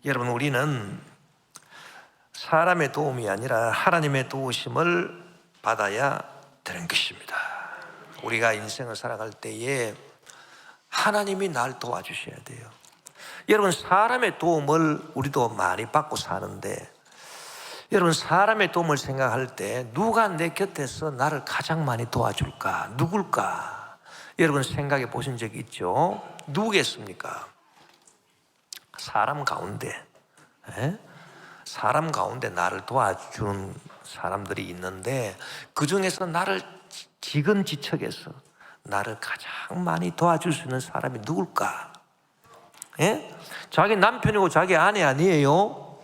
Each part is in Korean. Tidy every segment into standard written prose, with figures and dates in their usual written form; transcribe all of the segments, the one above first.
여러분, 우리는 사람의 도움이 아니라 하나님의 도우심을 받아야 되는 것입니다. 우리가 인생을 살아갈 때에 하나님이 날 도와주셔야 돼요. 여러분, 사람의 도움을 우리도 많이 받고 사는데, 여러분, 사람의 도움을 생각할 때 누가 내 곁에서 나를 가장 많이 도와줄까? 누굴까? 여러분, 생각해 보신 적 있죠? 누구겠습니까? 사람 가운데, 사람 가운데 나를 도와주는 사람들이 있는데, 그 중에서 나를 지근지척해서 나를 가장 많이 도와줄 수 있는 사람이 누굴까? 자기 남편이고 자기 아내 아니에요?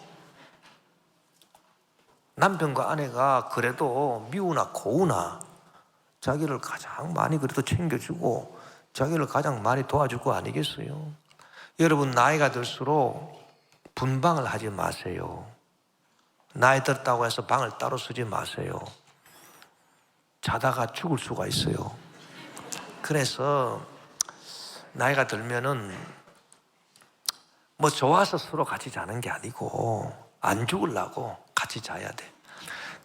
남편과 아내가 그래도 미우나 고우나 자기를 가장 많이 그래도 챙겨주고 자기를 가장 많이 도와줄 거 아니겠어요? 여러분, 나이가 들수록 분방을 하지 마세요. 나이 들었다고 해서 방을 따로 쓰지 마세요. 자다가 죽을 수가 있어요. 그래서 나이가 들면은 뭐 좋아서 서로 같이 자는 게 아니고 안 죽으려고 같이 자야 돼.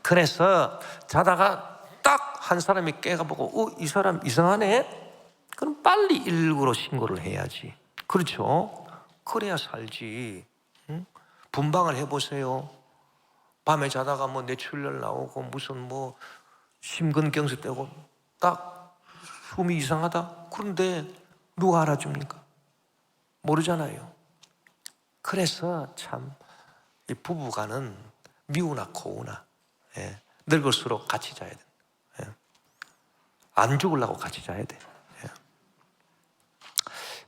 그래서 자다가 딱 한 사람이 깨가보고 이 사람 이상하네? 그럼 빨리 119로 신고를 해야지. 그렇죠? 그래야 살지. 응? 분방을 해보세요. 밤에 자다가 뭐 뇌출혈 나오고 무슨 뭐 심근경색 되고 딱 숨이 이상하다. 그런데 누가 알아줍니까? 모르잖아요. 그래서 참 이 부부간은 미우나 고우나 늙을수록 같이 자야 돼. 안 죽으려고 같이 자야 돼.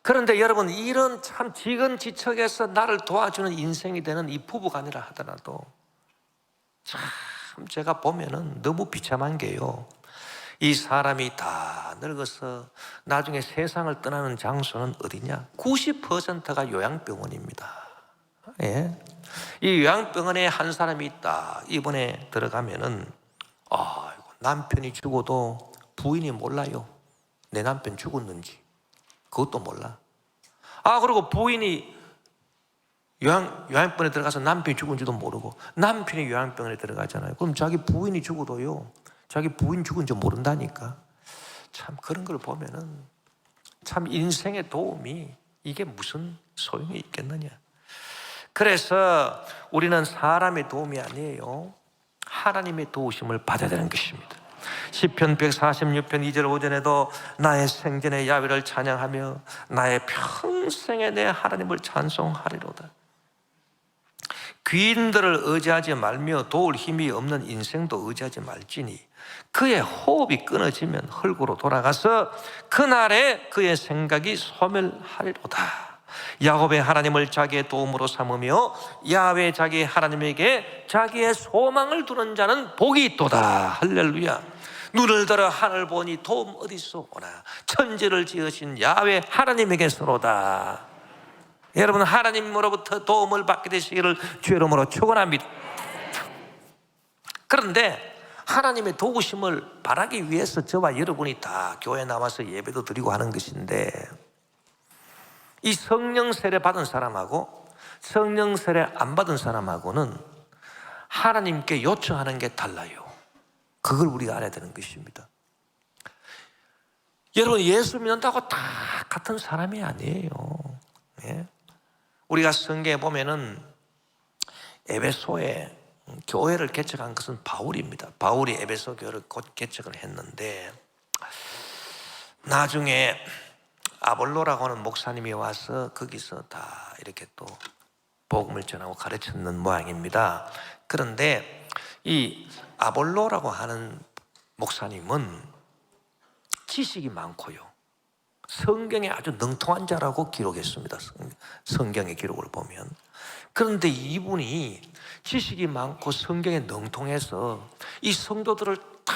그런데 여러분, 이런 참 지근지척해서 나를 도와주는 인생이 되는 이 부부간이라 하더라도 참 제가 보면은 너무 비참한 게요, 이 사람이 다 늙어서 나중에 세상을 떠나는 장소는 어디냐? 90%가 요양병원입니다. 이 요양병원에 한 사람이 있다. 입원에 들어가면은 남편이 죽어도 부인이 몰라요. 내 남편 죽었는지 그것도 몰라. 그리고 부인이 요양병원에 들어가서 남편이 죽은지도 모르고 남편이 요양병원에 들어가잖아요. 그럼 자기 부인이 죽어도요, 자기 부인 죽은지 모른다니까. 참 그런 걸 보면은 참 인생의 도움이 이게 무슨 소용이 있겠느냐. 그래서 우리는 사람의 도움이 아니에요, 하나님의 도우심을 받아야 되는 것입니다. 시편 146편 2절 5절에도 나의 생전에 야훼를 찬양하며 나의 평생에 내 하나님을 찬송하리로다. 귀인들을 의지하지 말며 도울 힘이 없는 인생도 의지하지 말지니 그의 호흡이 끊어지면 흙으로 돌아가서 그날에 그의 생각이 소멸하리로다. 야곱의 하나님을 자기의 도움으로 삼으며 야훼 자기 하나님에게 자기의 소망을 두는 자는 복이 있도다. 할렐루야. 눈을 들어 하늘 보니 도움 어디서 오나? 천지를 지으신 야훼 하나님에게서로다. 여러분, 하나님으로부터 도움을 받게 되시기를 주의 이름으로 축원합니다. 그런데 하나님의 도우심을 바라기 위해서 저와 여러분이 다 교회에 나와서 예배도 드리고 하는 것인데, 이 성령 세례 받은 사람하고 성령 세례 안 받은 사람하고는 하나님께 요청하는 게 달라요. 그걸 우리가 알아야 되는 것입니다. 여러분, 예수 믿는다고 다 같은 사람이 아니에요. 우리가 성경에 보면은 에베소에 교회를 개척한 것은 바울입니다. 바울이 에베소 교회를 곧 개척을 했는데, 나중에 아볼로라고 하는 목사님이 와서 거기서 다 이렇게 또 복음을 전하고 가르쳤는 모양입니다. 그런데 이 아볼로라고 하는 목사님은 지식이 많고요, 성경에 아주 능통한 자라고 기록했습니다. 성경의 기록을 보면. 그런데 이분이 지식이 많고 성경에 능통해서 이 성도들을 다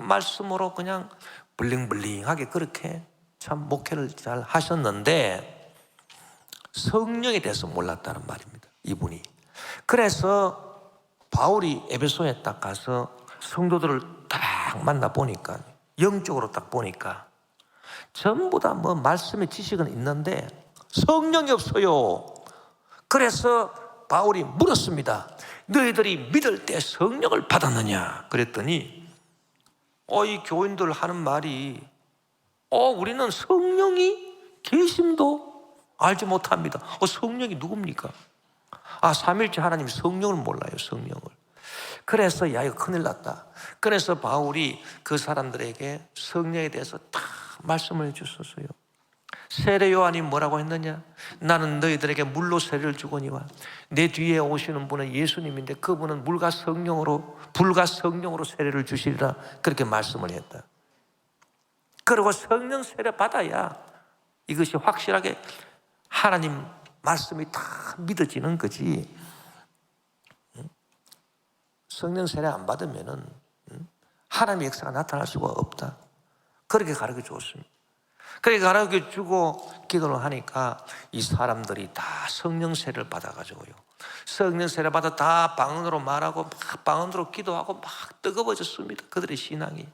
말씀으로 그냥 블링블링하게 그렇게 참 목회를 잘 하셨는데 성령에 대해서 몰랐다는 말입니다, 이분이. 그래서 바울이 에베소에 딱 가서 성도들을 딱 만나 보니까, 영적으로 딱 보니까 전부 다 뭐 말씀의 지식은 있는데 성령이 없어요. 그래서 바울이 물었습니다. 너희들이 믿을 때 성령을 받았느냐? 그랬더니 이 교인들 하는 말이 우리는 성령이 계심도 알지 못합니다. 성령이 누굽니까? 삼일째 하나님 성령을 몰라요. 성령을. 그래서 이거 큰일 났다. 그래서 바울이 그 사람들에게 성령에 대해서 다 말씀을 해주셨어요. 세례 요한이 뭐라고 했느냐? 나는 너희들에게 물로 세례를 주거니와 내 뒤에 오시는 분은 예수님인데 그분은 불과 성령으로 세례를 주시리라. 그렇게 말씀을 했다. 그리고 성령 세례 받아야 이것이 확실하게 하나님 말씀이 다 믿어지는 거지. 성령 세례 안 받으면은 하나님의 역사가 나타날 수가 없다. 그렇게 가르쳐 줬습니다. 그렇게 가르쳐 주고 기도를 하니까 이 사람들이 다 성령 세례를 받아가지고요. 성령 세례 받아 다 방언으로 말하고 막 방언으로 기도하고 막 뜨거워졌습니다. 그들의 신앙이.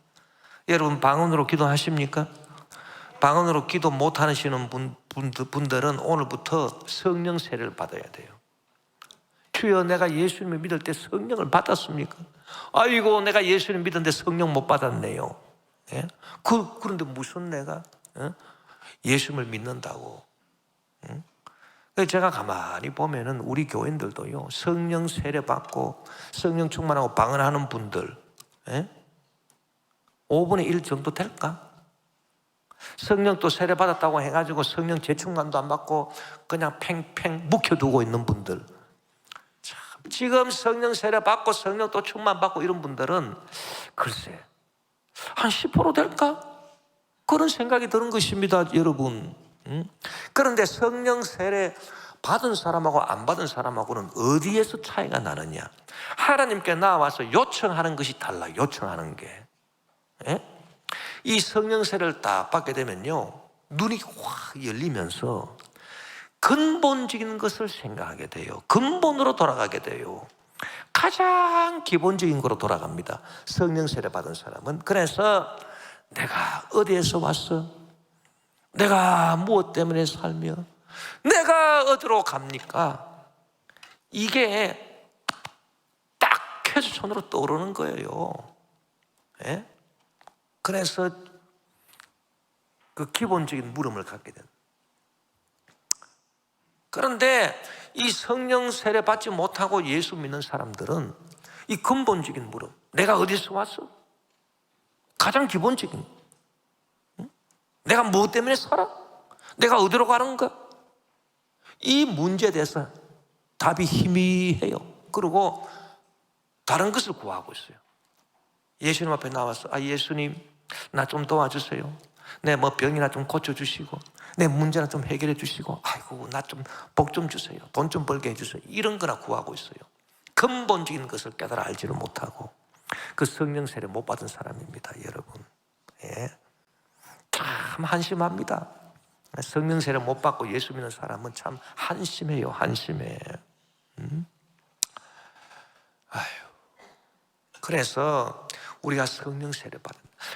여러분 방언으로 기도하십니까? 방언으로 기도 못 하시는 분들은 오늘부터 성령 세례를 받아야 돼요. 주여 내가 예수님을 믿을 때 성령을 받았습니까? 아이고 내가 예수님 믿었는데 성령 못 받았네요. 예? 그런데 무슨 내가 예수님을 믿는다고. 제가 가만히 보면은 우리 교인들도요 성령 세례 받고 성령 충만하고 방언하는 분들 5분의 1 정도 될까? 성령 또 세례 받았다고 해가지고 성령 재충만도 안 받고 그냥 팽팽 묵혀두고 있는 분들, 지금 성령 세례 받고 성령 또 충만 받고 이런 분들은 글쎄 한 10% 될까? 그런 생각이 드는 것입니다, 여러분. 그런데 성령 세례 받은 사람하고 안 받은 사람하고는 어디에서 차이가 나느냐? 하나님께 나와서 요청하는 것이 달라. 요청하는 게. 이 성령 세례를 딱 받게 되면요 눈이 확 열리면서 근본적인 것을 생각하게 돼요. 근본으로 돌아가게 돼요. 가장 기본적인 거로 돌아갑니다, 성령 세례 받은 사람은. 그래서 내가 어디에서 왔어? 내가 무엇 때문에 살며 내가 어디로 갑니까? 이게 딱 해서 손으로 떠오르는 거예요. 그래서 그 기본적인 물음을 갖게 된다. 그런데 이 성령 세례 받지 못하고 예수 믿는 사람들은 이 근본적인 물음, 내가 어디서 왔어? 가장 기본적인, 내가 무엇 때문에 살아? 내가 어디로 가는가? 이 문제에 대해서 답이 희미해요. 그리고 다른 것을 구하고 있어요. 예수님 앞에 나와서 예수님 나 좀 도와주세요. 내 병이나 좀 고쳐주시고 내 문제나 좀 해결해 주시고 아이고 나 좀 복 좀 주세요. 돈 좀 벌게 해주세요. 이런 거나 구하고 있어요. 근본적인 것을 깨달아 알지를 못하고 그 성령 세례 못 받은 사람입니다, 여러분. 참 한심합니다. 성령 세례 못 받고 예수 믿는 사람은 참 한심해요. 한심해. 그래서 우리가 성령 세례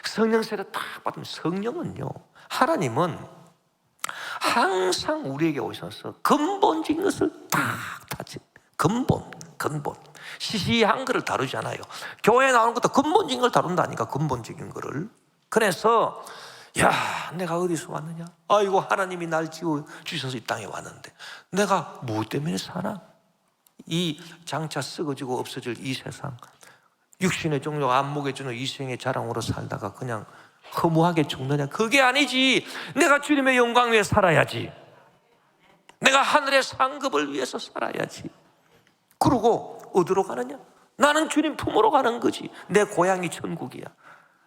성령 세례 딱 받으면 성령은요, 하나님은 항상 우리에게 오셔서 근본적인 것을 딱 다지. 근본 시시한 것을 다루지 않아요. 교회에 나오는 것도 근본적인 걸 다룬다니까, 근본적인 거를. 그래서 내가 어디서 왔느냐? 아이고 하나님이 날 지어 주셔서 이 땅에 왔는데 내가 무엇 때문에 사나? 이 장차 썩어지고 없어질 이 세상, 육신의 종족 안목에 주는 이생의 자랑으로 살다가 그냥 허무하게 죽느냐? 그게 아니지. 내가 주님의 영광 위해 살아야지. 내가 하늘의 상급을 위해서 살아야지. 그러고 어디로 가느냐? 나는 주님 품으로 가는 거지. 내 고향이 천국이야.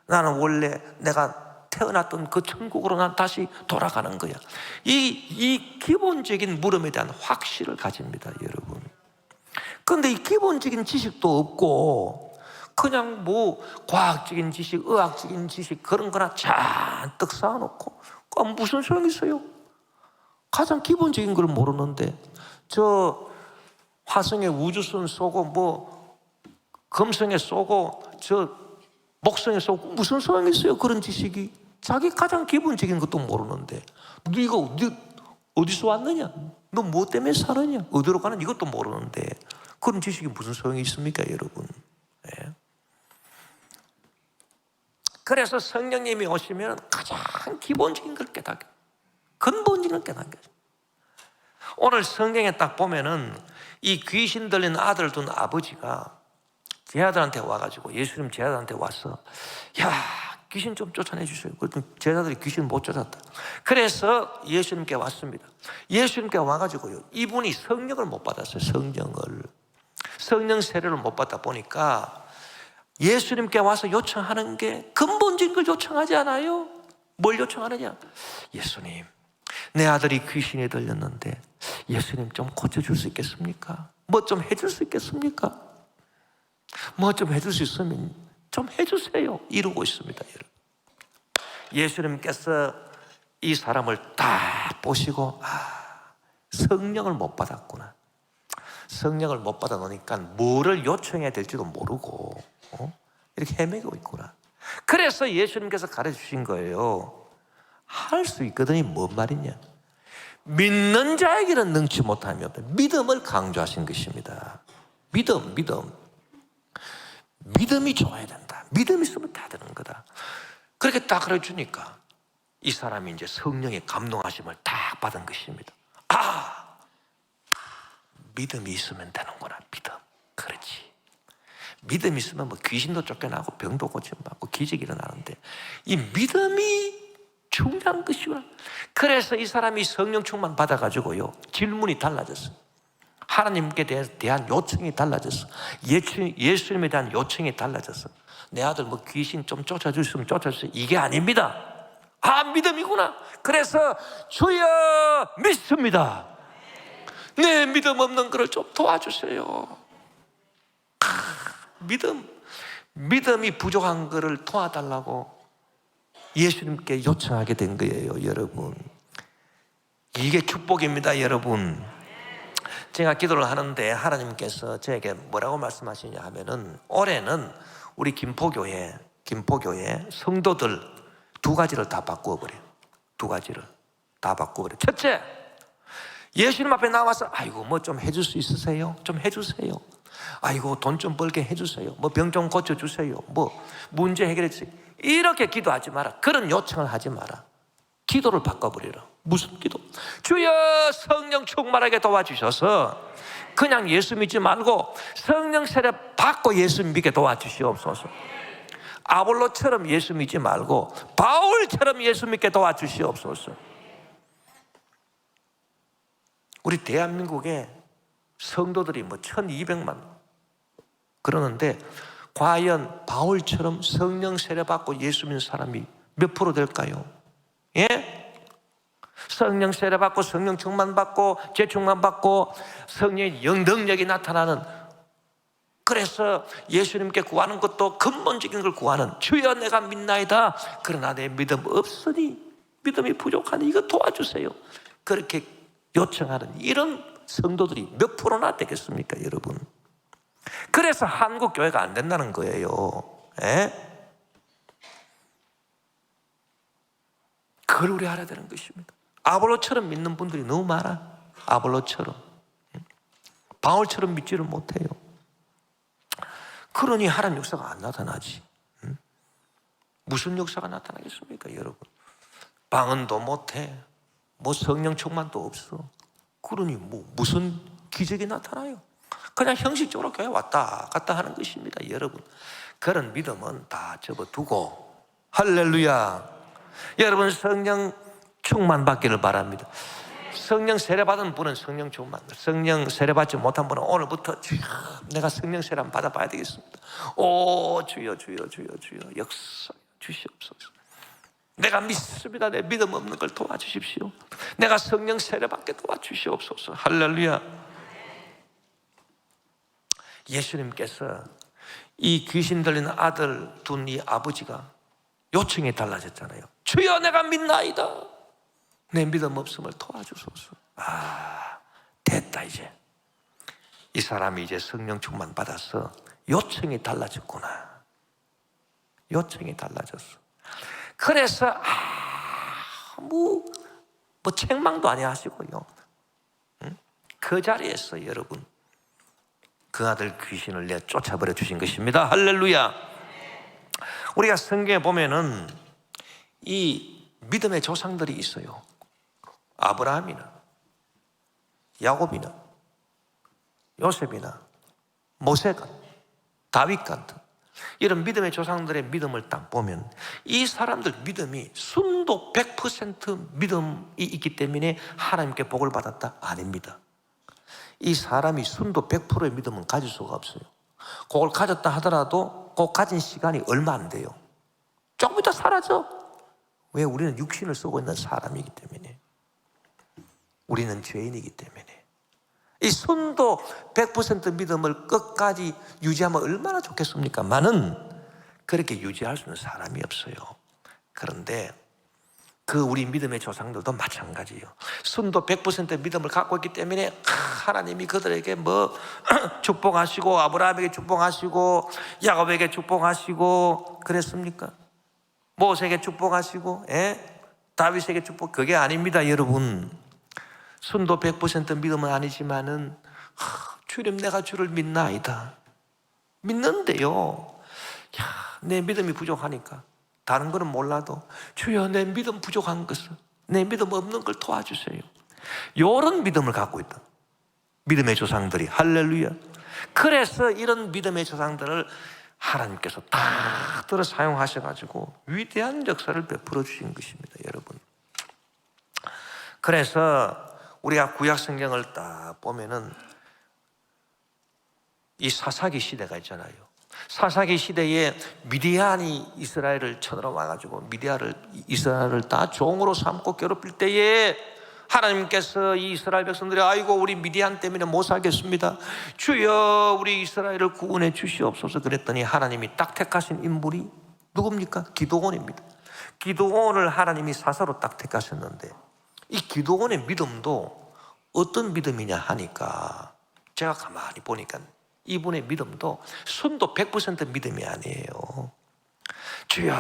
나는 원래 내가 태어났던 그 천국으로 난 다시 돌아가는 거야. 이 기본적인 물음에 대한 확신을 가집니다, 여러분. 그런데 이 기본적인 지식도 없고 그냥 과학적인 지식, 의학적인 지식 그런 거나 잔뜩 쌓아놓고 무슨 소용이 있어요? 가장 기본적인 걸 모르는데 저 화성에 우주선 쏘고 금성에 쏘고 저 목성에 쏘고 무슨 소용이 있어요? 그런 지식이. 자기 가장 기본적인 것도 모르는데 네가 어디서 왔느냐? 너 뭐 때문에 사느냐? 어디로 가는 이것도 모르는데 그런 지식이 무슨 소용이 있습니까, 여러분? 예. 그래서 성령님이 오시면 가장 기본적인 걸 깨닫게, 근본적인 걸 깨닫게. 오늘 성경에 딱 보면은 이 귀신 들린 아들 둔 아버지가 제 아들한테 와가지고, 예수님 제 아들한테 와서, 야, 귀신 좀 쫓아내 주세요. 그랬더니 제 아들이 귀신을 못 쫓았다. 그래서 예수님께 왔습니다. 예수님께 와가지고요, 이분이 성령을 못 받았어요. 성령 세례를 못 받다 보니까 예수님께 와서 요청하는 게 근본적인 걸 요청하지 않아요. 뭘 요청하느냐? 예수님, 내 아들이 귀신에 들렸는데 예수님 좀 고쳐줄 수 있겠습니까? 뭐 좀 해줄 수 있겠습니까? 뭐 좀 해줄 수 있으면 좀 해주세요. 이러고 있습니다, 여러분. 예수님께서 이 사람을 딱 보시고, 성령을 못 받았구나. 성령을 못 받아 놓으니까 뭐를 요청해야 될지도 모르고 이렇게 헤매고 있구나. 그래서 예수님께서 가르쳐 주신 거예요. 할 수 있거든요. 뭔 말이냐? 믿는 자에게는 능치 못하며 믿음을 강조하신 것입니다. 믿음이 좋아야 된다. 믿음이 있으면 다 되는 거다. 그렇게 딱 가르쳐 주니까 이 사람이 이제 성령의 감동하심을 딱 받은 것입니다. 믿음이 있으면 되는구나. 믿음. 그렇지. 믿음이 있으면 뭐 귀신도 쫓겨나고 병도 고침받고 기적이 일어나는데 이 믿음이 중요한 것이구나. 그래서 이 사람이 성령 충만 받아가지고요, 질문이 달라졌어요. 하나님께 대한 요청이 달라졌어. 예수님에 대한 요청이 달라졌어. 내 아들 뭐 귀신 좀 쫓아주시면 쫓아주세요. 이게 아닙니다. 믿음이구나. 그래서 주여 믿습니다. 내 믿음 없는 것을 좀 도와주세요. 믿음이 부족한 것을 도와달라고 예수님께 요청하게 된 거예요, 여러분. 이게 축복입니다, 여러분. 제가 기도를 하는데 하나님께서 저에게 뭐라고 말씀하시냐 하면은, 올해는 우리 김포교회 성도들 두 가지를 다 바꾸어버려요. 두 가지를 다 바꾸어버려요. 첫째, 예수님 앞에 나와서 아이고 뭐 좀 해줄 수 있으세요? 좀 해주세요. 아이고 돈 좀 벌게 해주세요. 뭐 병 좀 고쳐주세요. 뭐 문제 해결해 주세요. 이렇게 기도하지 마라. 그런 요청을 하지 마라. 기도를 바꿔버리라. 무슨 기도? 주여 성령 충만하게 도와주셔서 그냥 예수 믿지 말고 성령 세례 받고 예수 믿게 도와주시옵소서. 아볼로처럼 예수 믿지 말고 바울처럼 예수 믿게 도와주시옵소서. 우리 대한민국에 성도들이 뭐 1200만 그러는데 과연 바울처럼 성령 세례 받고 예수 믿는 사람이 몇 프로 될까요? 예? 성령 세례 받고 성령 충만 받고 재충만 받고 성령의 영능력이 나타나는, 그래서 예수님께 구하는 것도 근본적인 걸 구하는, 주여 내가 믿나이다. 그러나 내 믿음 없으니, 믿음이 부족하니 이거 도와주세요. 그렇게 요청하는 이런 성도들이 몇 프로나 되겠습니까, 여러분? 그래서 한국 교회가 안 된다는 거예요. 예? 그걸 우리 알아야 되는 것입니다. 아볼로처럼 믿는 분들이 너무 많아. 아볼로처럼. 바울처럼 믿지를 못해요. 그러니 하나님 역사가 안 나타나지. 무슨 역사가 나타나겠습니까, 여러분? 방언도 못해. 뭐 성령 충만도 없어. 그러니 뭐 무슨 기적이 나타나요? 그냥 형식적으로 교회 왔다 갔다 하는 것입니다, 여러분. 그런 믿음은 다 접어두고, 할렐루야. 여러분 성령 충만 받기를 바랍니다. 성령 세례 받은 분은 성령 충만, 성령 세례 받지 못한 분은 오늘부터 주여 내가 성령 세례 한번 받아봐야 되겠습니다. 오 주여 주여 주여 주여 역사 주시옵소서. 내가 믿습니다. 내 믿음 없는 걸 도와주십시오. 내가 성령 세례 받게 도와주시옵소서. 할렐루야. 예수님께서 이 귀신 들리는 아들 둔 이 아버지가 요청이 달라졌잖아요. 주여 내가 믿나이다. 내 믿음 없음을 도와주소서. 됐다. 이제 이 사람이 이제 성령 충만 받아서 요청이 달라졌구나. 요청이 달라졌어. 그래서 아무 뭐 책망도 아니하시고요. 그 자리에서 여러분 그 아들 귀신을 내 쫓아버려 주신 것입니다. 할렐루야. 우리가 성경에 보면은 이 믿음의 조상들이 있어요. 아브라함이나 야곱이나 요셉이나 모세가 다윗 같은 이런 믿음의 조상들의 믿음을 딱 보면 이 사람들 믿음이 순도 100% 믿음이 있기 때문에 하나님께 복을 받았다? 아닙니다. 이 사람이 순도 100%의 믿음은 가질 수가 없어요. 그걸 가졌다 하더라도 그 가진 시간이 얼마 안 돼요. 조금 있다 사라져. 왜? 우리는 육신을 쓰고 있는 사람이기 때문에. 우리는 죄인이기 때문에. 이 순도 100% 믿음을 끝까지 유지하면 얼마나 좋겠습니까? 많은 그렇게 유지할 수 있는 사람이 없어요. 그런데 그 우리 믿음의 조상들도 마찬가지예요. 순도 100% 믿음을 갖고 있기 때문에 하나님이 그들에게 뭐 축복하시고 아브라함에게 축복하시고 야곱에게 축복하시고 그랬습니까? 모세에게 축복하시고 다윗에게 축복. 그게 아닙니다, 여러분. 순도 100% 믿음은 아니지만은 주님 내가 주를 믿나이다. 믿는데요. 내 믿음이 부족하니까 다른 거는 몰라도 주여 내 믿음 부족한 것을 내 믿음 없는 걸 도와주세요. 이런 믿음을 갖고 있다. 믿음의 조상들이. 할렐루야. 그래서 이런 믿음의 조상들을 하나님께서 딱 들어 사용하셔가지고 위대한 역사를 베풀어 주신 것입니다, 여러분. 그래서 우리가 구약 성경을 딱 보면은 이 사사기 시대가 있잖아요. 사사기 시대에 미디안이 이스라엘을 쳐들어와가지고 이스라엘을 다 종으로 삼고 괴롭힐 때에 하나님께서 이 이스라엘 백성들이 아이고 우리 미디안 때문에 못 살겠습니다. 주여 우리 이스라엘을 구원해 주시옵소서 그랬더니 하나님이 딱 택하신 인물이 누굽니까? 기드온입니다. 기드온을 하나님이 사사로 딱 택하셨는데 이 기드온의 믿음도 어떤 믿음이냐 하니까 제가 가만히 보니까 이분의 믿음도 순도 100% 믿음이 아니에요. 주여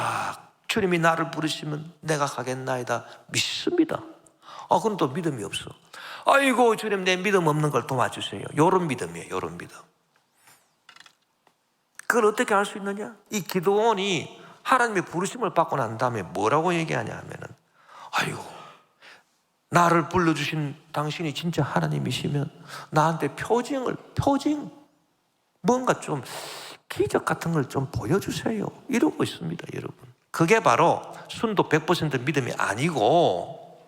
주님이 나를 부르시면 내가 가겠나이다. 믿습니다. 그건 또 믿음이 없어. 아이고 주님 내 믿음 없는 걸 도와주세요. 요런 믿음이에요. 요런 믿음. 그걸 어떻게 알 수 있느냐? 이 기드온이 하나님의 부르심을 받고 난 다음에 뭐라고 얘기하냐 하면은 아이고 나를 불러주신 당신이 진짜 하나님이시면 나한테 표징 뭔가 좀 기적 같은 걸 좀 보여주세요. 이러고 있습니다, 여러분. 그게 바로 순도 100% 믿음이 아니고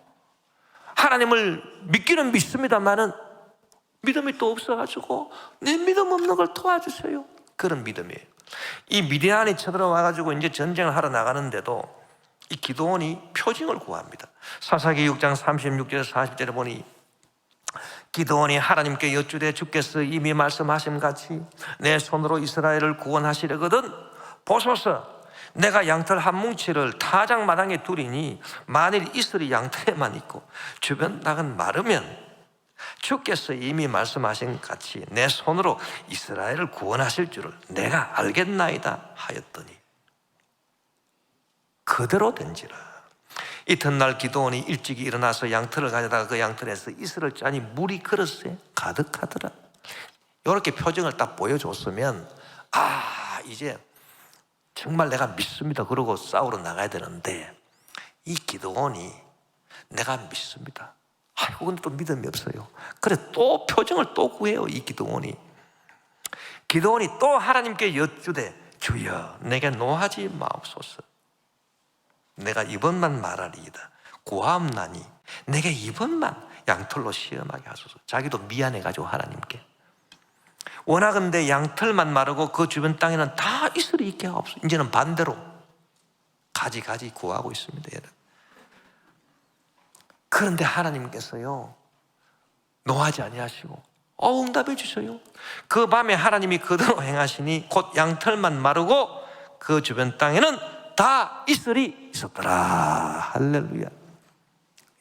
하나님을 믿기는 믿습니다만은 믿음이 또 없어가지고 내 믿음 없는 걸 도와주세요. 그런 믿음이에요. 이 미디안이 쳐들어와가지고 이제 전쟁을 하러 나가는데도 이 기드온이 표징을 구합니다. 사사기 6장 36절에서 40절에 보니 기드온이 하나님께 여쭈되 주께서 이미 말씀하신 같이 내 손으로 이스라엘을 구원하시려거든 보소서 내가 양털 한 뭉치를 타작 마당에 두리니 만일 이슬이 양털에만 있고 주변 땅은 마르면 주께서 이미 말씀하신 같이 내 손으로 이스라엘을 구원하실 줄을 내가 알겠나이다 하였더니 그대로 된지라. 이튿날 기드온이 일찍이 일어나서 양털을 가져다가 그 양털에서 이슬을 짜니 물이 그릇에 가득하더라. 이렇게 표정을 딱 보여줬으면 이제 정말 내가 믿습니다 그러고 싸우러 나가야 되는데 이 기드온이 내가 믿습니다. 근데 또 믿음이 없어요. 그래 또 표정을 또 구해요. 이 기드온이 또 하나님께 여쭈되 주여 내게 노하지 마옵소서. 내가 이번만 말하리이다. 구하옵나니 내게 이번만 양털로 시험하게 하소서. 자기도 미안해가지고 하나님께 원하건대 양털만 마르고 그 주변 땅에는 다 이슬이 있게 하옵소서. 이제는 반대로 가지 구하고 있습니다, 여러분. 그런데 하나님께서요 노하지 아니하시고 응답해 주셔요. 그 밤에 하나님이 그대로 행하시니 곧 양털만 마르고 그 주변 땅에는 다 이슬이 있었더라. 할렐루야.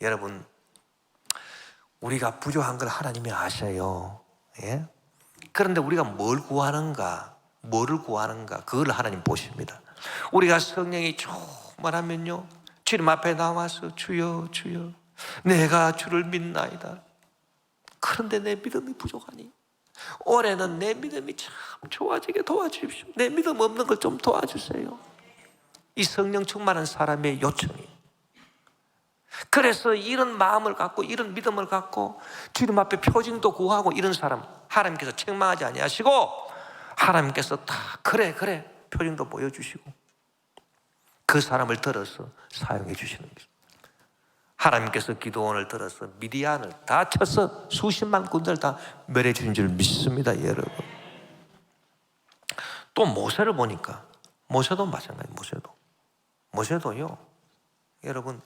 여러분 우리가 부족한 걸 하나님이 아셔요. 그런데 우리가 뭐를 구하는가 그걸 하나님 보십니다. 우리가 성령이 충만하면요 주님 앞에 나와서 주여 내가 주를 믿나이다. 그런데 내 믿음이 부족하니 올해는 내 믿음이 참 좋아지게 도와주십시오. 내 믿음 없는 걸 좀 도와주세요. 이 성령 충만한 사람의 요청이. 그래서 이런 마음을 갖고 이런 믿음을 갖고 주님 앞에 표징도 구하고 이런 사람 하나님께서 책망하지 아니하시고 하나님께서 다 그래 표징도 보여주시고 그 사람을 들어서 사용해 주시는 거죠. 하나님께서 기도원을 들어서 미디안을 다 쳐서 수십만 군대를 다 멸해 주신 줄 믿습니다, 여러분. 또 모세를 보니까 모세도 마찬가지예요. 모세도요. 여러분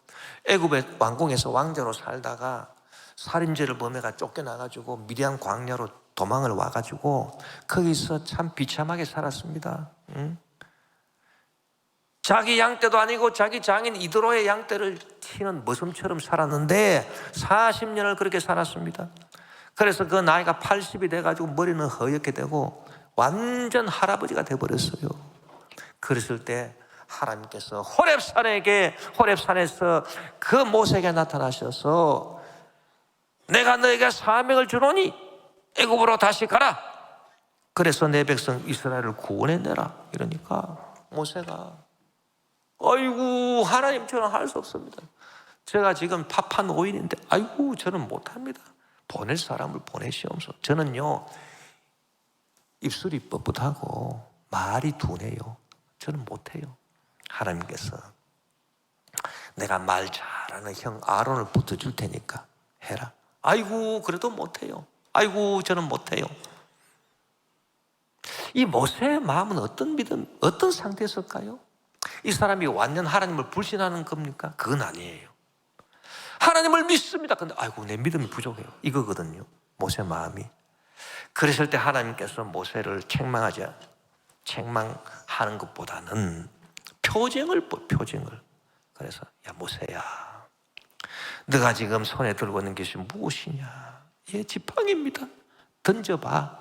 애굽의 왕궁에서 왕자로 살다가 살인죄를 범해가 쫓겨나가지고 미디안 광야로 도망을 와가지고 거기서 참 비참하게 살았습니다. 자기 양떼도 아니고 자기 장인 이드로의 양떼를 치는 머슴처럼 살았는데 40년을 그렇게 살았습니다. 그래서 그 나이가 80이 돼가지고 머리는 허옇게 되고 완전 할아버지가 돼버렸어요. 그랬을 때 하나님께서 호렙산에서 그 모세에게 나타나셔서 내가 너에게 사명을 주노니 애굽으로 다시 가라. 그래서 내 백성 이스라엘을 구원해내라. 이러니까 모세가 아이고 하나님 저는 할 수 없습니다. 제가 지금 파판 오인인데 아이고 저는 못합니다. 보낼 사람을 보내시옵소서. 저는요 입술이 뻣뻣하고 말이 둔해요. 저는 못해요. 하나님께서 내가 말 잘하는 형 아론을 붙어줄 테니까 해라. 아이고 그래도 못해요. 아이고 저는 못해요. 이 모세의 마음은 어떤 믿음, 어떤 상태였을까요? 이 사람이 완전 하나님을 불신하는 겁니까? 그건 아니에요. 하나님을 믿습니다. 근데 아이고 내 믿음이 부족해요. 이거거든요. 모세 마음이. 그랬을 때 하나님께서 모세를 책망하는 것보다는 표징을. 그래서 야 모세야, 너가 지금 손에 들고 있는 것이 무엇이냐? 예, 지팡이입니다. 던져봐.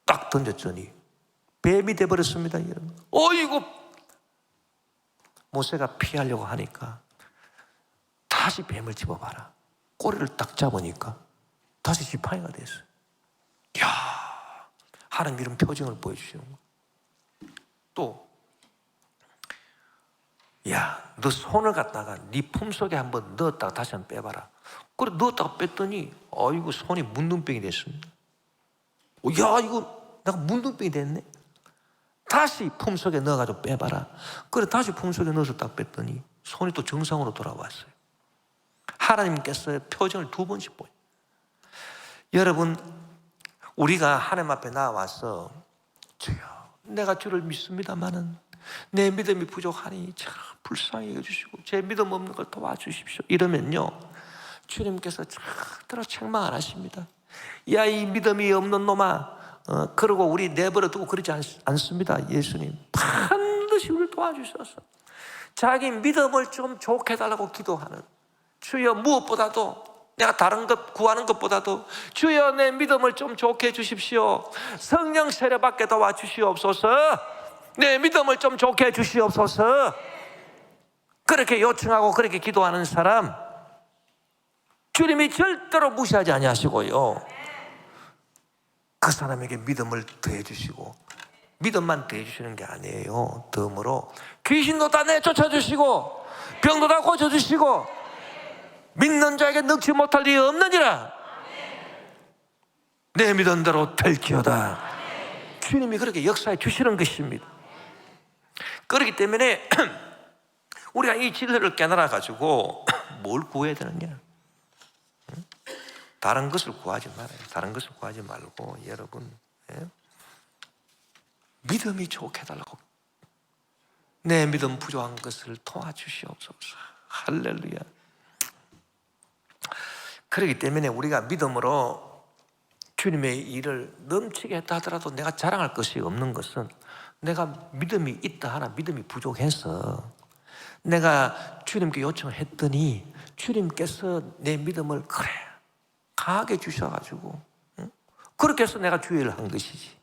딱 던졌더니 뱀이 돼버렸습니다. 어이구, 모세가 피하려고 하니까 다시 뱀을 집어봐라. 꼬리를 딱 잡으니까 다시 지팡이가 됐어요. 이야, 하나님 이런 표징을 보여주시는 거예요. 또 야, 너 손을 갖다가 네 품속에 한번 넣었다가 다시 한번 빼봐라. 그래 넣었다가 뺐더니 아이고 손이 문둥병이 됐습니다. 야, 이거 내가 문둥병이 됐네. 다시 품속에 넣어가지고 빼봐라. 그래 다시 품속에 넣어서 딱 뺐더니 손이 또 정상으로 돌아왔어요. 하나님께서 표정을 2번씩 보여요. 여러분, 우리가 하나님 앞에 나와서 주여 내가 주를 믿습니다마는 내 믿음이 부족하니 참 불쌍히 여주시고 제 믿음 없는 걸 도와주십시오. 이러면요 주님께서 절대로 책망 안 하십니다. 야, 이 믿음이 없는 놈아, 그러고 우리 내버려 두고 그러지 않습니다. 예수님 반드시 우리를 도와주셔서 자기 믿음을 좀 좋게 해달라고 기도하는, 주여 무엇보다도 내가 다른 것 구하는 것보다도 주여 내 믿음을 좀 좋게 해주십시오. 성령 세례받게 도와주시옵소서. 내 믿음을 좀 좋게 해주시옵소서. 그렇게 요청하고 그렇게 기도하는 사람 주님이 절대로 무시하지 아니하시고요, 그 사람에게 믿음을 더해 주시고, 믿음만 더해 주시는 게 아니에요. 덤으로 귀신도 다 내쫓아 주시고 병도 다 고쳐 주시고 믿는 자에게 능치 못할 일이 없느니라. 내 믿은 대로 될지어다. 주님이 그렇게 역사해 주시는 것입니다. 그렇기 때문에 우리가 이 진리를 깨달아 가지고 뭘 구해야 되느냐? 다른 것을 구하지 말아요. 다른 것을 구하지 말고 여러분, 믿음이 좋게 해달라고. 내 믿음 부족한 것을 도와주시옵소서. 할렐루야. 그렇기 때문에 우리가 믿음으로 주님의 일을 넘치게 했다 하더라도 내가 자랑할 것이 없는 것은 내가 믿음이 있다 하나 믿음이 부족해서 내가 주님께 요청을 했더니 주님께서 내 믿음을 그래 강하게 주셔가지고 그렇게 해서 내가 주의를 한 것이지,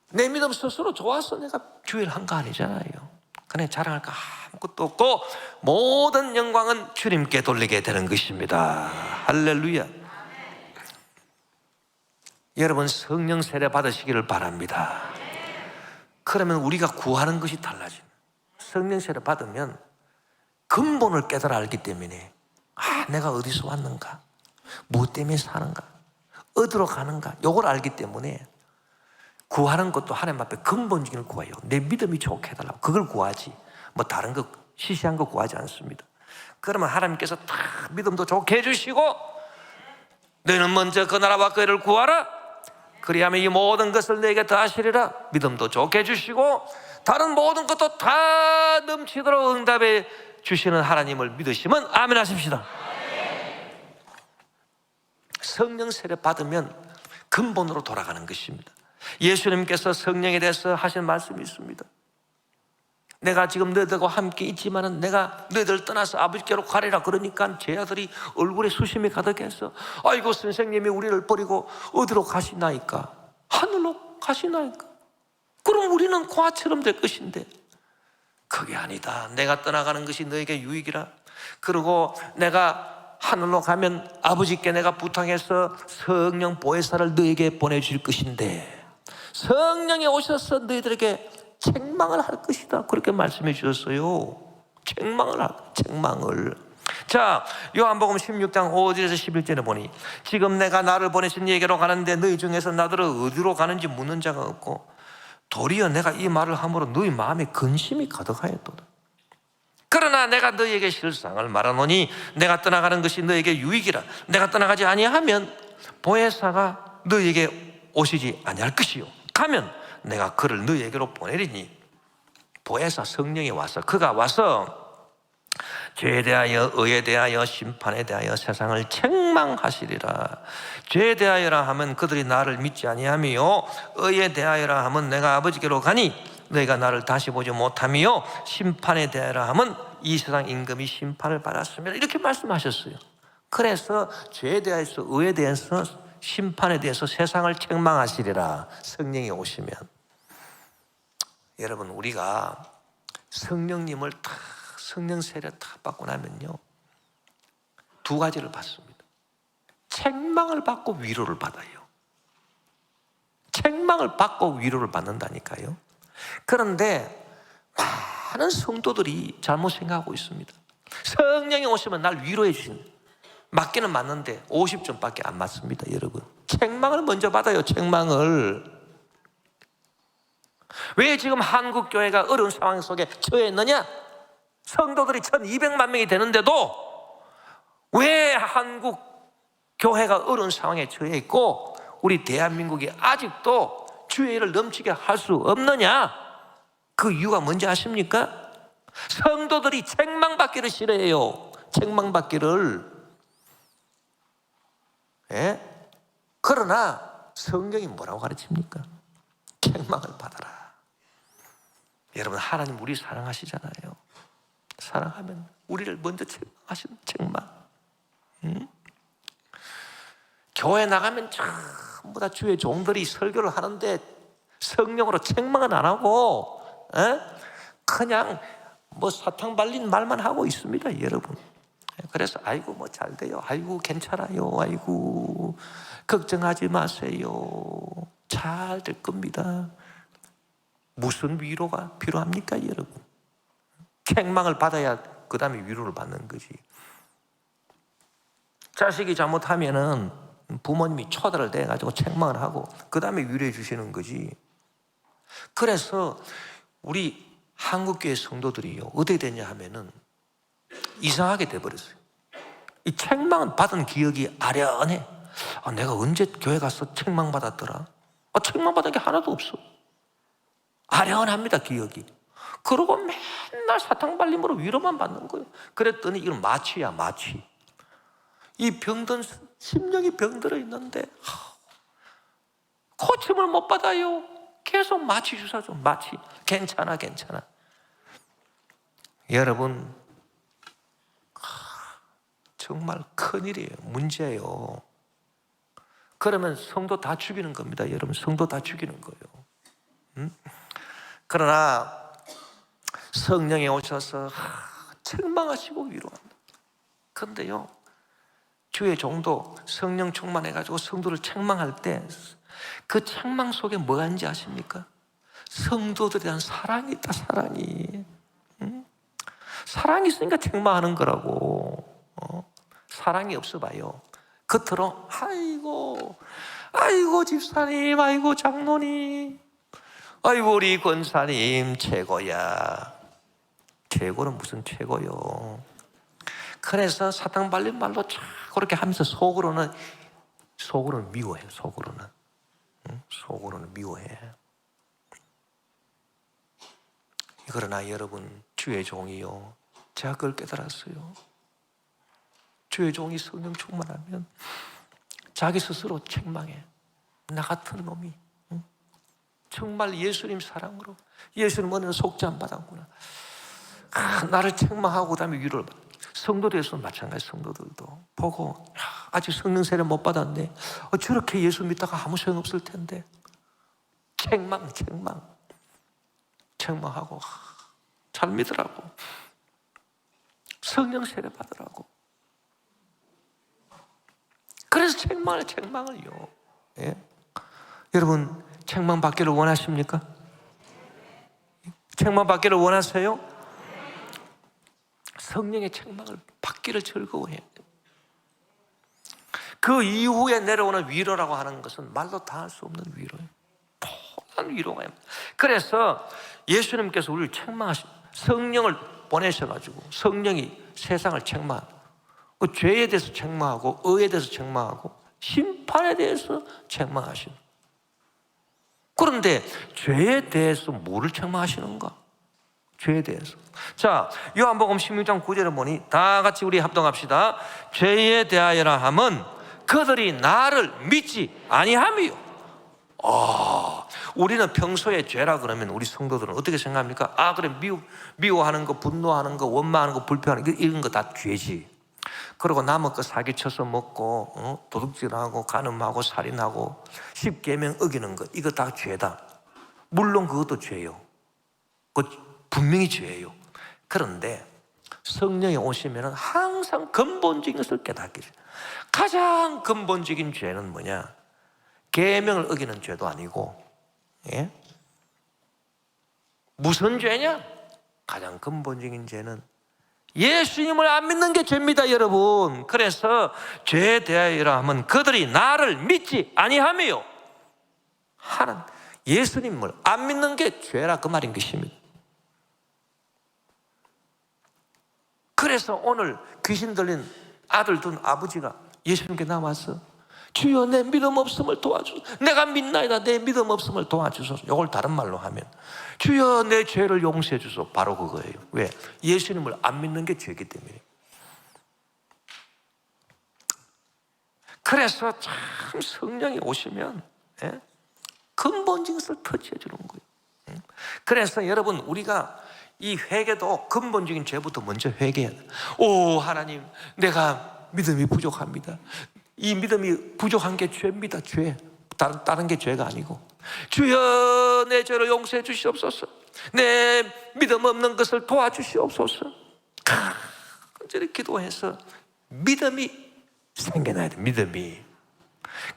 내 믿음 스스로 좋아서 내가 주의를 한 거 아니잖아요. 그냥 자랑할 거 아무것도 없고 모든 영광은 주님께 돌리게 되는 것입니다. 할렐루야. 여러분 성령 세례 받으시기를 바랍니다. 그러면 우리가 구하는 것이 달라집니다. 성령 세례 받으면 근본을 깨달아 알기 때문에 내가 어디서 왔는가, 무엇 때문에 사는가, 어디로 가는가, 이걸 알기 때문에 구하는 것도 하나님 앞에 근본적인 걸 구해요. 내 믿음이 좋게 해달라고 그걸 구하지 뭐 다른 거 시시한 거 구하지 않습니다. 그러면 하나님께서 다 믿음도 좋게 해주시고 너희는 먼저 그 나라와 그 일을 구하라 그리하면 이 모든 것을 너에게 더하시리라. 믿음도 좋게 해주시고 다른 모든 것도 다 넘치도록 응답해 주시는 하나님을 믿으시면 아멘 하십시다. 성령 세례 받으면 근본으로 돌아가는 것입니다. 예수님께서 성령에 대해서 하신 말씀이 있습니다. 내가 지금 너희들과 함께 있지만은 내가 너희들 떠나서 아버지께로 가리라. 그러니까 제 아들이 얼굴에 수심이 가득해서 아이고 선생님이 우리를 버리고 어디로 가시나이까? 하늘로 가시나이까? 그럼 우리는 고아처럼 될 것인데 그게 아니다. 내가 떠나가는 것이 너에게 유익이라. 그리고 내가 하늘로 가면 아버지께 내가 부탁해서 성령 보혜사를 너에게 보내줄 것인데 성령이 오셔서 너희들에게 책망을 할 것이다. 그렇게 말씀해 주셨어요. 책망을. 자, 요한복음 16장 5절에서 11절에 보니 지금 내가 나를 보내신 이에게로 가는데 너희 중에서 나더러 어디로 가는지 묻는 자가 없고 도리어 내가 이 말을 함으로 너희 마음에 근심이 가득하였도다. 그러나 내가 너희에게 실상을 말하노니 내가 떠나가는 것이 너희에게 유익이라. 내가 떠나가지 아니하면 보혜사가 너희에게 오시지 아니할 것이요 가면 내가 그를 너희에게로 보내리니 보혜사 성령이 와서 그가 와서 죄에 대하여 의에 대하여 심판에 대하여 세상을 책망하시리라. 죄에 대하여라 하면 그들이 나를 믿지 아니하며 의에 대하여라 하면 내가 아버지께로 가니 너희가 나를 다시 보지 못하며 심판에 대하여라 하면 이 세상 임금이 심판을 받았습니다. 이렇게 말씀하셨어요. 그래서 죄에 대해서 의에 대해서 심판에 대해서 세상을 책망하시리라. 성령이 오시면. 여러분 우리가 성령님을 성령 세례 다 받고 나면요 두 가지를 받습니다. 책망을 받고 위로를 받아요. 책망을 받고 위로를 받는다니까요. 그런데 많은 성도들이 잘못 생각하고 있습니다. 성령이 오시면 날 위로해 주신 맞기는 맞는데 50점밖에 안 맞습니다. 여러분 책망을 먼저 받아요. 책망을. 왜 지금 한국교회가 어려운 상황 속에 처해 있느냐? 성도들이 1200만 명이 되는데도 왜 한국교회가 어려운 상황에 처해 있고 우리 대한민국이 아직도 주의를 넘치게 할 수 없느냐? 그 이유가 뭔지 아십니까? 성도들이 책망받기를 싫어해요. 책망받기를. 예? 그러나 성경이 뭐라고 가르칩니까? 책망을 받아라. 여러분 하나님 우리 사랑하시잖아요. 사랑하면 우리를 먼저 책망하시는 책망. 교회 나가면 전부 다 주의 종들이 설교를 하는데 성령으로 책망은 안 하고 그냥 뭐 사탕 발린 말만 하고 있습니다. 여러분. 그래서 아이고 뭐 잘 돼요. 아이고 괜찮아요. 아이고 걱정하지 마세요. 잘 될 겁니다. 무슨 위로가 필요합니까 여러분? 책망을 받아야 그 다음에 위로를 받는 거지. 자식이 잘못하면은 부모님이 초대를 내가지고 책망을 하고 그 다음에 위로해 주시는 거지. 그래서 우리 한국교회 성도들이요 어떻게 되냐 하면은 이상하게 돼버렸어요. 이 책망을 받은 기억이 아련해. 내가 언제 교회 가서 책망 받았더라? 책망 받은 게 하나도 없어. 아련합니다 기억이. 그러고 맨날 사탕 발림으로 위로만 받는 거예요. 그랬더니 이건 마취야 마취. 이 병든 심령이 병들어 있는데 고침을 못 받아요. 계속 마취 주사 좀 마취. 괜찮아 괜찮아. 여러분 정말 큰일이에요. 문제예요. 그러면 성도 다 죽이는 겁니다. 여러분 성도 다 죽이는 거예요. 그러나 성령이 오셔서 책망하시고 위로한다. 그런데요, 주의 종도 성령 충만해가지고 성도를 책망할 때 그 책망 속에 뭐가 있는지 아십니까? 성도들에 대한 사랑이 있다. 사랑이. 사랑이 있으니까 책망하는 거라고. 사랑이 없어 봐요. 겉으로 아이고 집사님, 아이고 장로님, 아이고 우리 권사님 최고야. 최고는 무슨 최고요? 그래서 사탕 발린 말로 쫙 그렇게 하면서 속으로는 미워해요. 속으로는 미워해. 그러나 여러분, 주의 종이요, 제가 그걸 깨달았어요. 주의 종이 성령 충만하면 자기 스스로 책망해. 나 같은 놈이 정말 예수님 사랑으로, 예수님 은혜로 속지 안 받았구나. 나를 책망하고 그다음에 위로를 받아. 성도들에서는 마찬가지. 성도들도 보고 아직 성령 세례 못 받았네. 저렇게 예수 믿다가 아무 소용없을 텐데. 책망하고 잘 믿으라고, 성령 세례 받으라고. 그래서 책망을요. 예? 여러분, 책망 받기를 원하십니까? 책망 받기를 원하세요? 성령의 책망을 받기를 즐거워해요. 그 이후에 내려오는 위로라고 하는 것은 말로 다 할 수 없는 위로예요. 폭한 위로가. 그래서 예수님께서 우리를 성령을 보내셔가지고 성령이 세상을 죄에 대해서 책망하고, 의에 대해서 책망하고, 심판에 대해서 책망하시는. 그런데 죄에 대해서 뭐를 책망하시는가? 죄에 대해서. 자, 요한복음 16장 9절에 보니 다 같이 우리 합동합시다. 죄에 대하여라 함은 그들이 나를 믿지 아니함이요. 우리는 평소에 죄라 그러면 우리 성도들은 어떻게 생각합니까? 그래, 미워하는 거, 분노하는 거, 원망하는 거, 불평하는 거, 이런 거 다 죄지. 그리고 남의 거 사기쳐서 먹고, 도둑질하고, 간음하고, 살인하고, 십계명 어기는 것, 이거 다 죄다. 물론 그것도 죄요. 분명히 죄예요. 그런데 성령이 오시면 항상 근본적인 것을 깨닫게 돼요. 가장 근본적인 죄는 뭐냐? 계명을 어기는 죄도 아니고, 예? 무슨 죄냐? 가장 근본적인 죄는 예수님을 안 믿는 게 죄입니다, 여러분. 그래서 죄에 대하여라 하면 그들이 나를 믿지 아니하며 하는, 예수님을 안 믿는 게 죄라, 그 말인 것입니다. 그래서 오늘 귀신 들린 아들 둔 아버지가 예수님께 나와서 주여 내 믿음 없음을 도와주소서. 내가 믿나이다, 내 믿음 없음을 도와주소서. 이걸 다른 말로 하면 주여 내 죄를 용서해 주소서. 바로 그거예요. 왜? 예수님을 안 믿는 게 죄이기 때문에. 그래서 참 성령이 오시면 근본적인 것을 터치해 주는 거예요. 그래서 여러분, 우리가 이 회개도 근본적인 죄부터 먼저 회개해야 돼요. 하나님, 내가 믿음이 부족합니다. 이 믿음이 부족한 게 죄입니다. 죄. 다른 게 죄가 아니고, 주여 내 죄를 용서해 주시옵소서. 내 믿음 없는 것을 도와주시옵소서. 간절히 기도해서 믿음이 생겨나야 돼. 믿음이.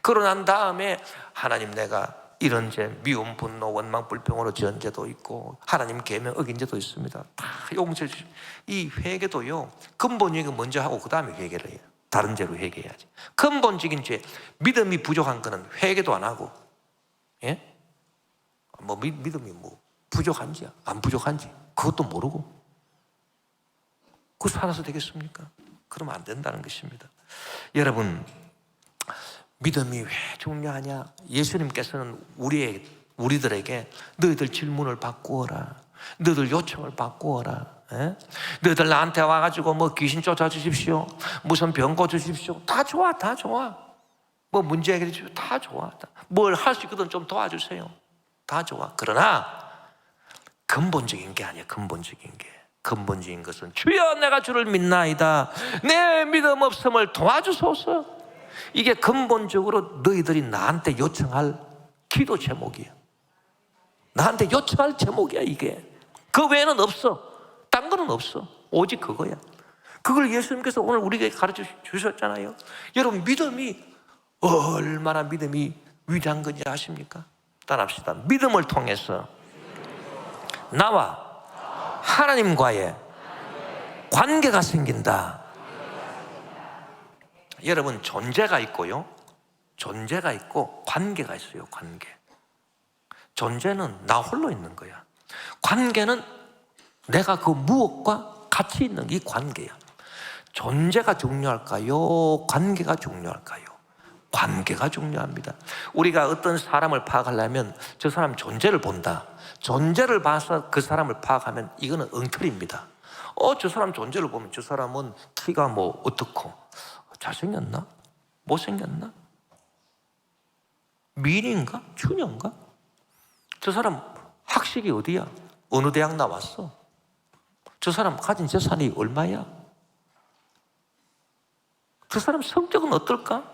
그러고 난 다음에 하나님, 내가 이런 죄, 미움, 분노, 원망, 불평으로 지은 죄도 있고 하나님 계명 어긴 죄도 있습니다. 다 용서해 주시오. 이 회개도요, 근본적인 거 먼저 하고 그 다음에 회개를 해요. 다른 죄로 회개해야지. 근본적인 죄, 믿음이 부족한 거는 회개도 안 하고, 예? 믿음이 부족한지 안 부족한지 그것도 모르고 그거 살아서 되겠습니까? 그러면 안 된다는 것입니다. 여러분, 믿음이 왜 중요하냐? 예수님께서는 우리들에게 너희들 질문을 바꾸어라, 너희들 요청을 바꾸어라, 너희들 나한테 와가지고 귀신 쫓아주십시오, 무슨 병 고쳐주십시오, 다 좋아. 문제 해결해 주십시오, 다 좋아. 뭘 할 수 있거든 좀 도와주세요, 다 좋아. 그러나 근본적인 게 아니야. 근본적인 것은 주여 내가 주를 믿나이다, 내 믿음 없음을 도와주소서. 이게 근본적으로 너희들이 나한테 요청할 기도 제목이야. 나한테 요청할 제목이야, 이게. 그 외에는 없어. 딴 거는 없어. 오직 그거야. 그걸 예수님께서 오늘 우리에게 가르쳐 주셨잖아요. 여러분, 믿음이 얼마나 믿음이 위대한 건지 아십니까? 따라합시다. 믿음을 통해서 나와 하나님과의 관계가 생긴다. 여러분, 존재가 있고요, 존재가 있고 관계가 있어요. 관계. 존재는 나 홀로 있는 거야. 관계는 내가 그 무엇과 같이 있는 이 관계야. 존재가 중요할까요? 관계가 중요할까요? 관계가 중요합니다. 우리가 어떤 사람을 파악하려면 저 사람 존재를 본다. 존재를 봐서 그 사람을 파악하면 이거는 엉터리입니다. 저 사람 존재를 보면 저 사람은 키가 뭐 어떻고, 잘생겼나? 못생겼나? 미인인가? 추녀인가? 저 사람 학식이 어디야? 어느 대학 나왔어? 저 사람 가진 재산이 얼마야? 저 사람 성격은 어떨까?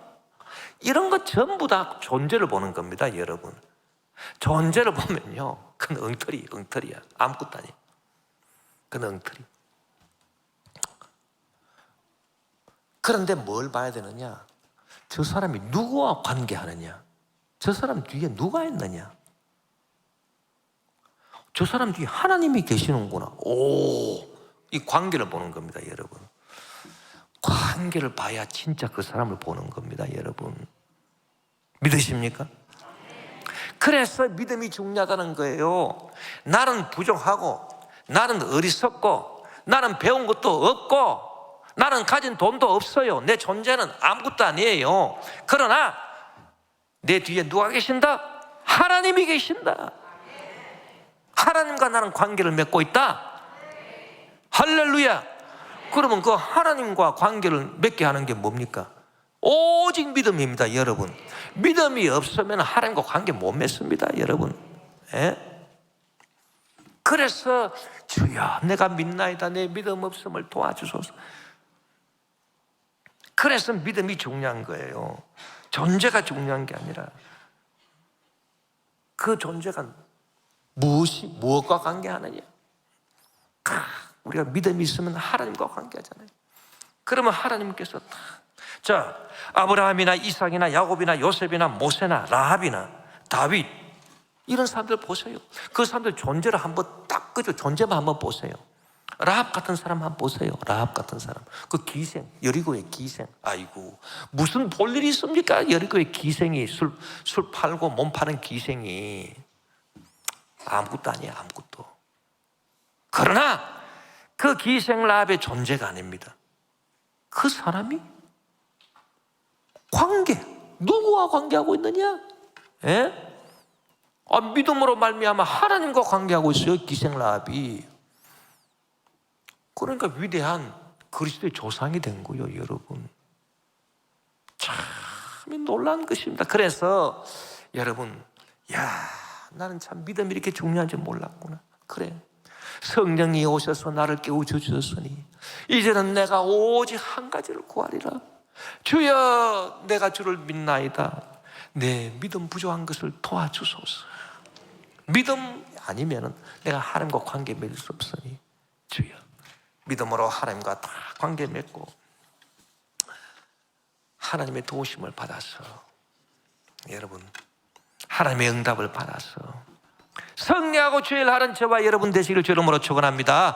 이런 것 전부 다 존재를 보는 겁니다, 여러분. 존재를 보면요, 그건 엉터리야. 아무것도 아니야. 그건 엉터리. 그런데 뭘 봐야 되느냐? 저 사람이 누구와 관계하느냐? 저 사람 뒤에 누가 있느냐? 저 사람 뒤에 하나님이 계시는구나. 이 관계를 보는 겁니다, 여러분. 관계를 봐야 진짜 그 사람을 보는 겁니다, 여러분. 믿으십니까? 그래서 믿음이 중요하다는 거예요. 나는 부족하고, 나는 어리석고, 나는 배운 것도 없고, 나는 가진 돈도 없어요. 내 존재는 아무것도 아니에요. 그러나 내 뒤에 누가 계신다? 하나님이 계신다. 하나님과 나는 관계를 맺고 있다. 할렐루야. 그러면 그 하나님과 관계를 맺게 하는 게 뭡니까? 오직 믿음입니다, 여러분. 믿음이 없으면 하나님과 관계 못 맺습니다, 여러분. 그래서 주여, 내가 믿나이다. 내 믿음 없음을 도와주소서. 그래서 믿음이 중요한 거예요. 존재가 중요한 게 아니라 그 존재가 무엇과 관계하느냐. 우리가 믿음이 있으면 하나님과 관계하잖아요. 그러면 하나님께서 자, 아브라함이나 이삭이나 야곱이나 요셉이나 모세나 라합이나 다윗, 이런 사람들 보세요. 그 사람들 존재를 한번 딱 그저 존재만 한번 보세요. 라합 같은 사람 한번 보세요. 라합 같은 사람, 그 기생, 여리고의 기생. 아이고, 무슨 볼 일이 있습니까? 여리고의 기생이 술 팔고 몸 파는 기생이 아무것도 아니에요, 아무것도. 그러나 그 기생 라합의 존재가 아닙니다. 그 사람이 관계, 누구와 관계하고 있느냐? 믿음으로 말미암아 하나님과 관계하고 있어요, 기생 라합이. 그러니까 위대한 그리스도의 조상이 된 거예요, 여러분. 참 놀라운 것입니다. 그래서 여러분, 나는 참 믿음이 이렇게 중요한지 몰랐구나. 그래, 성령이 오셔서 나를 깨우쳐주셨으니 이제는 내가 오직 한 가지를 구하리라. 주여, 내가 주를 믿나이다. 내 믿음 부족한 것을 도와주소서. 믿음 아니면 내가 하나님과 관계 맺을 수 없으니 주여, 믿음으로 하나님과 다 관계 맺고 하나님의 도우심을 받아서, 여러분, 하나님의 응답을 받아서 승리하고 주일하는 저와 여러분 되시길 주름으로 축원합니다.